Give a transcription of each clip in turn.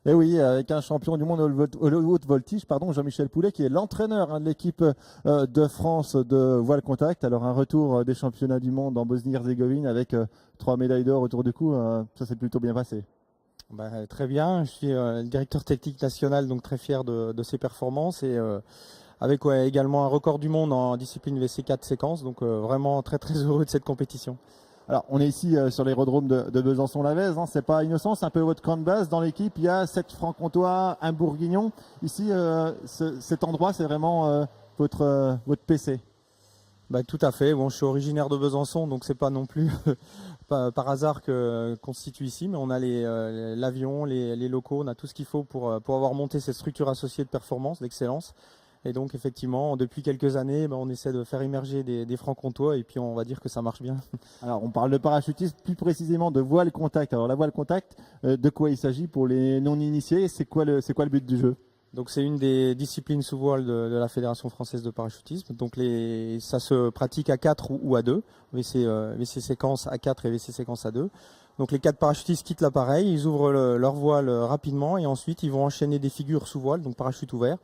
Et oui, avec un champion du monde au haute voltige, pardon, Jean-Michel Poulet, qui est l'entraîneur de l'équipe de France de voile contact. Alors un retour des championnats du monde en Bosnie-Herzégovine avec 3 médailles d'or autour du cou, ça s'est plutôt bien passé. Très bien, je suis le directeur technique national, donc très fier de ces performances et avec également un record du monde en discipline VC4 séquence, donc vraiment très très heureux de cette compétition. Alors, on est ici sur l'aérodrome de Besançon-Lavez, hein, c'est pas innocent, c'est un peu votre camp de base. Dans l'équipe, il y a 7 francs-comtois, un bourguignon. Ici, cet endroit, c'est vraiment votre PC. Tout à fait. Bon, je suis originaire de Besançon, donc c'est pas non plus par hasard qu'on se situe ici, mais on a l'avion, les locaux, on a tout ce qu'il faut pour avoir monté cette structure associée de performance, d'excellence. Et donc effectivement, depuis quelques années, on essaie de faire immerger des francs-comtois et puis on va dire que ça marche bien. Alors, on parle de parachutisme, plus précisément de voile contact. Alors, la voile contact, de quoi il s'agit pour les non-initiés? C'est quoi le but du jeu? Donc c'est une des disciplines sous voile de la Fédération française de parachutisme. Donc ça se pratique à 4 ou à 2, VC séquence à 4 et VC séquence à 2. Donc les 4 parachutistes quittent l'appareil, ils ouvrent leur voile rapidement et ensuite ils vont enchaîner des figures sous voile, donc parachute ouvert,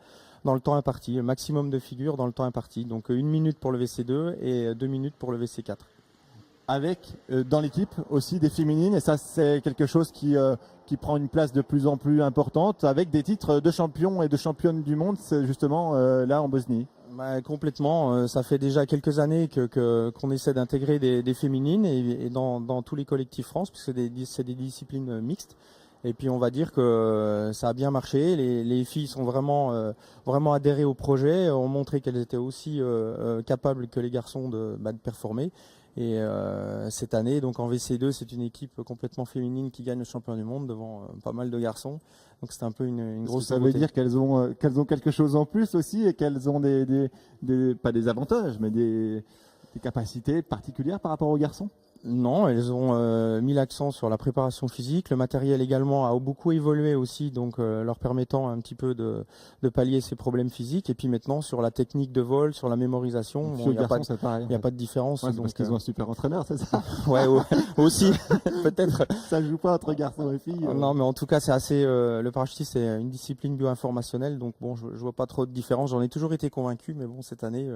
dans le temps imparti, le maximum de figures dans le temps imparti. Donc 1 minute pour le VC2 et 2 minutes pour le VC4. Avec dans l'équipe aussi des féminines, et ça c'est quelque chose qui prend une place de plus en plus importante, avec des titres de champion et de championne du monde, c'est justement là en Bosnie. Complètement, ça fait déjà quelques années qu'on essaie d'intégrer des féminines et dans tous les collectifs France, puisque c'est des disciplines mixtes. Et puis on va dire que ça a bien marché, les filles sont vraiment adhérées au projet, ont montré qu'elles étaient aussi capables que les garçons de performer. Et cette année, donc en VC2, c'est une équipe complètement féminine qui gagne le championnat du monde devant pas mal de garçons. Donc c'est un peu une grosse Ça veut nouveauté. dire qu'elles ont quelque chose en plus aussi et qu'elles ont pas des avantages, mais des capacités particulières par rapport aux garçons. Non, elles ont mis l'accent sur la préparation physique. Le matériel également a beaucoup évolué aussi, donc leur permettant un petit peu de pallier ces problèmes physiques. Et puis maintenant sur la technique de vol, sur la mémorisation, il n'y a pas de différence. Ouais, c'est parce qu'ils ont un super entraîneur, c'est ça? Ouais, aussi, peut-être. Ça joue pas entre garçons et filles. Non, mais en tout cas, c'est assez. Le parachutisme, c'est une discipline bio-informationnelle, donc bon, je vois pas trop de différence. J'en ai toujours été convaincu, mais bon, cette année.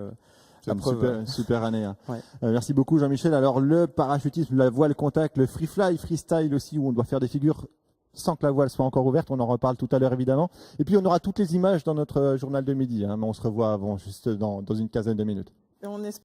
C'est une super année. Hein. Ouais. Merci beaucoup Jean-Michel. Alors le parachutisme, la voile contact, le free fly, freestyle aussi, où on doit faire des figures sans que la voile soit encore ouverte. On en reparle tout à l'heure évidemment. Et puis on aura toutes les images dans notre journal de midi. Hein, mais on se revoit avant, juste dans une quinzaine de minutes. Et on espère